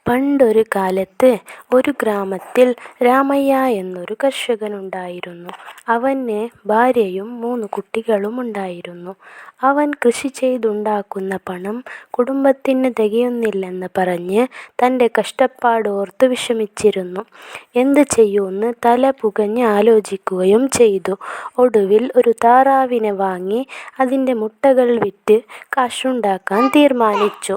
പണ്ടൊരു കാലത്ത് ഒരു ഗ്രാമത്തിൽ രാമയ്യ എന്നൊരു കർഷകനുണ്ടായിരുന്നു. അവന് ഭാര്യയും 3 കുട്ടികളുമുണ്ടായിരുന്നു. അവൻ കൃഷി ചെയ്തുണ്ടാക്കുന്ന പണം കുടുംബത്തിന് തികയുന്നില്ലെന്ന് പറഞ്ഞ് തൻ്റെ കഷ്ടപ്പാടോർത്ത് വിഷമിച്ചിരുന്നു. എന്ത് ചെയ്യുമെന്ന് തല പുകഞ്ഞ് ആലോചിക്കുകയും ചെയ്തു. ഒടുവിൽ ഒരു താറാവിനെ വാങ്ങി അതിൻ്റെ മുട്ടകൾ വിറ്റ് കാശുണ്ടാക്കാൻ തീരുമാനിച്ചു.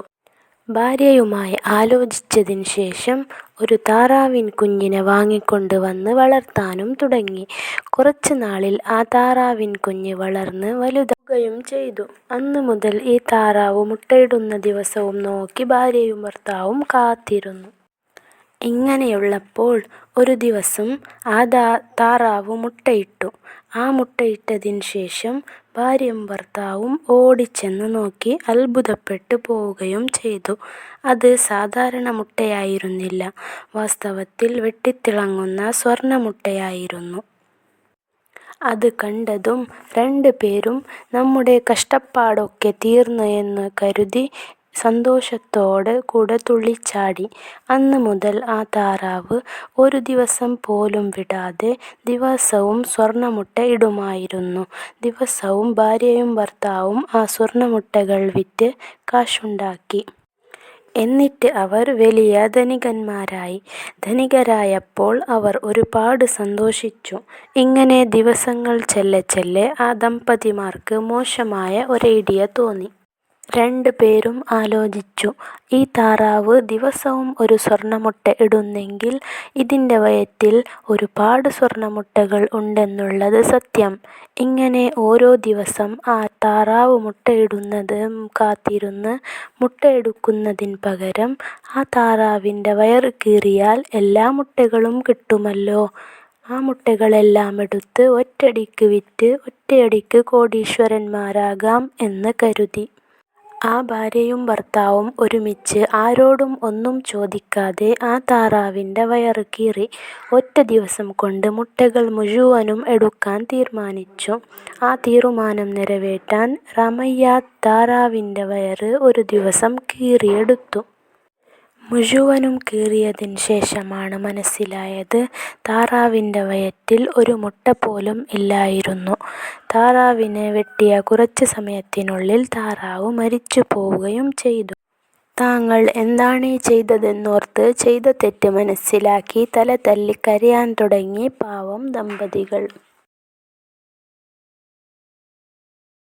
ഭാര്യയുമായി ആലോചിച്ചതിന് ശേഷം ഒരു താറാവിൻ കുഞ്ഞിനെ വാങ്ങിക്കൊണ്ട് വന്ന് വളർത്താനും തുടങ്ങി. കുറച്ച് നാളിൽ ആ താറാവിൻ കുഞ്ഞ് വളർന്ന് വലുതാവുകയും ചെയ്തു. അന്നു മുതൽ ഈ താറാവ് മുട്ടയിടുന്ന ദിവസവും നോക്കി ഭാര്യയും ഭർത്താവും കാത്തിരുന്നു. ഇങ്ങനെയുള്ളപ്പോൾ ഒരു ദിവസം ആ താറാവ് മുട്ടയിട്ടു. ആ മുട്ടയിട്ടതിന് ശേഷം ഭാര്യയും ഭർത്താവും ഓടിച്ചെന്ന് നോക്കി അത്ഭുതപ്പെട്ടു പോവുകയും ചെയ്തു. അത് സാധാരണ മുട്ടയായിരുന്നില്ല, വാസ്തവത്തിൽ വെട്ടിത്തിളങ്ങുന്ന സ്വർണ്ണമുട്ടയായിരുന്നു. അത് കണ്ടതും 2 പേരും നമ്മുടെ കഷ്ടപ്പാടൊക്കെ തീർന്നു എന്ന് കരുതി സന്തോഷത്തോടെ കൂടെ തുള്ളിച്ചാടി. അന്ന് മുതൽ ആ താറാവ് ഒരു ദിവസം പോലും വിടാതെ ദിവസവും സ്വർണ്ണമുട്ട ഇടുമായിരുന്നു. ദിവസവും ഭാര്യയും ഭർത്താവും ആ സ്വർണ്ണമുട്ടകൾ വിറ്റ് കാശുണ്ടാക്കി. എന്നിട്ട് അവർ വലിയ ധനികന്മാരായി. ധനികരായപ്പോൾ അവർ ഒരുപാട് സന്തോഷിച്ചു. ഇങ്ങനെ ദിവസങ്ങൾ ചെല്ലച്ചെല്ലെ ആ ദമ്പതിമാർക്ക് മോശമായ ഒരു ഐഡിയ തോന്നി. 2 പേരും ആലോചിച്ചു, ഈ താറാവ് ദിവസവും ഒരു സ്വർണ്ണമുട്ട ഇടുന്നെങ്കിൽ ഇതിൻ്റെ വയറ്റിൽ ഒരുപാട് സ്വർണ്ണമുട്ടകൾ ഉണ്ടെന്നുള്ളത് സത്യം. ഇങ്ങനെ ഓരോ ദിവസം ആ താറാവ് മുട്ടയിടുന്നത് കാത്തിരുന്ന് മുട്ടയെടുക്കുന്നതിന് പകരം ആ താറാവിൻ്റെ വയറ് കീറിയാൽ എല്ലാ മുട്ടകളും കിട്ടുമല്ലോ. ആ മുട്ടകളെല്ലാം എടുത്ത് ഒറ്റയടിക്ക് വിറ്റ് ഒറ്റയടിക്ക് കോടീശ്വരന്മാരാകാം എന്ന് കരുതി. ആ ഭാര്യയും ഭർത്താവും ഒരുമിച്ച് ആരോടും ഒന്നും ചോദിക്കാതെ ആ താറാവിൻ്റെ വയറ് കീറി. ഒറ്റ ദിവസം കൊണ്ട് മുട്ടകൾ മുഴുവനും എടുക്കാൻ തീരുമാനിച്ചു. ആ തീരുമാനം നിറവേറ്റാൻ രാമയ്യ താറാവിൻ്റെ വയറ് ഒരു ദിവസം കീറിയെടുത്തു. മുഴുവനും കീറിയതിന് ശേഷമാണ് മനസ്സിലായത് താറാവിൻ്റെ വയറ്റിൽ ഒരു മുട്ട പോലും ഇല്ലായിരുന്നു. താറാവിനെ വെട്ടിയ കുറച്ച് സമയത്തിനുള്ളിൽ താറാവ് മരിച്ചു പോവുകയും ചെയ്തു. താങ്കൾ എന്താണീ ചെയ്തതെന്നോർത്ത് ചെയ്ത തെറ്റ് മനസ്സിലാക്കി തല തല്ലി കരയാൻ തുടങ്ങി പാവം ദമ്പതികൾ.